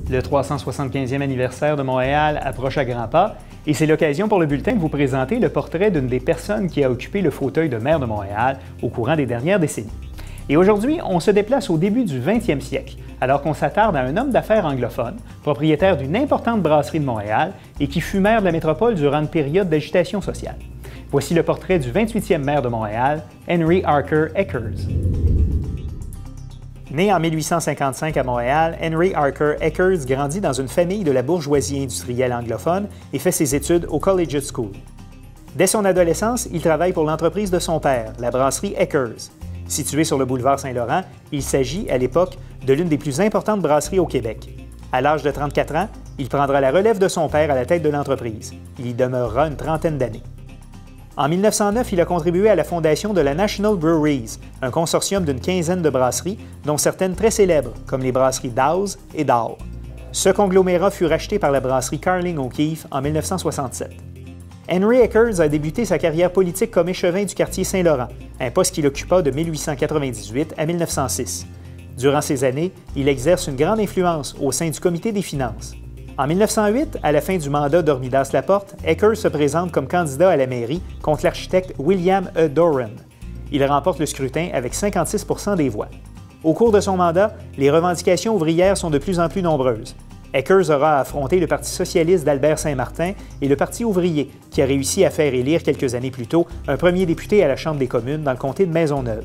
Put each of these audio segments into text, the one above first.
Le 375e anniversaire de Montréal approche à grands pas et c'est l'occasion pour le bulletin de vous présenter le portrait d'une des personnes qui a occupé le fauteuil de maire de Montréal au courant des dernières décennies. Et aujourd'hui, on se déplace au début du 20e siècle, alors qu'on s'attarde à un homme d'affaires anglophone, propriétaire d'une importante brasserie de Montréal et qui fut maire de la métropole durant une période d'agitation sociale. Voici le portrait du 28e maire de Montréal, Henry Archer Eckers. Né en 1855 à Montréal, Henry Archer Eckers grandit dans une famille de la bourgeoisie industrielle anglophone et fait ses études au Collegiate School. Dès son adolescence, il travaille pour l'entreprise de son père, la brasserie Eckers. Située sur le boulevard Saint-Laurent, il s'agit, à l'époque, de l'une des plus importantes brasseries au Québec. À l'âge de 34 ans, il prendra la relève de son père à la tête de l'entreprise. Il y demeurera une trentaine d'années. En 1909, il a contribué à la fondation de la National Breweries, un consortium d'une quinzaine de brasseries, dont certaines très célèbres, comme les brasseries Dawes et Dahl. Ce conglomérat fut racheté par la brasserie Carling O'Keefe en 1967. Henry Eckers a débuté sa carrière politique comme échevin du quartier Saint-Laurent, un poste qu'il occupa de 1898 à 1906. Durant ces années, il exerce une grande influence au sein du comité des finances. En 1908, à la fin du mandat d'Hormidas-Laporte, Eckers se présente comme candidat à la mairie contre l'architecte William E. Doran. Il remporte le scrutin avec 56 % des voix. Au cours de son mandat, les revendications ouvrières sont de plus en plus nombreuses. Eckers aura à affronter le Parti socialiste d'Albert Saint-Martin et le Parti ouvrier, qui a réussi à faire élire quelques années plus tôt un premier député à la Chambre des communes dans le comté de Maisonneuve.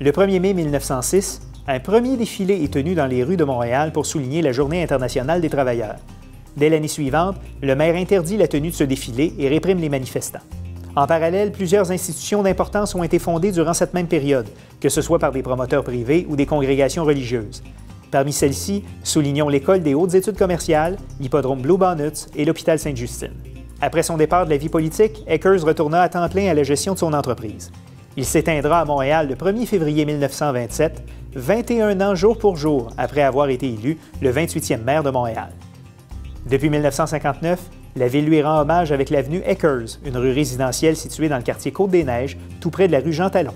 Le 1er mai 1906, un premier défilé est tenu dans les rues de Montréal pour souligner la Journée internationale des travailleurs. Dès l'année suivante, le maire interdit la tenue de ce défilé et réprime les manifestants. En parallèle, plusieurs institutions d'importance ont été fondées durant cette même période, que ce soit par des promoteurs privés ou des congrégations religieuses. Parmi celles-ci, soulignons l'École des hautes études commerciales, l'Hippodrome Blue Bonnets et l'Hôpital Sainte-Justine. Après son départ de la vie politique, Eckers retourna à temps plein à la gestion de son entreprise. Il s'éteindra à Montréal le 1er février 1927, 21 ans jour pour jour après avoir été élu le 28e maire de Montréal. Depuis 1959, la ville lui rend hommage avec l'avenue Eckers, une rue résidentielle située dans le quartier Côte-des-Neiges, tout près de la rue Jean Talon.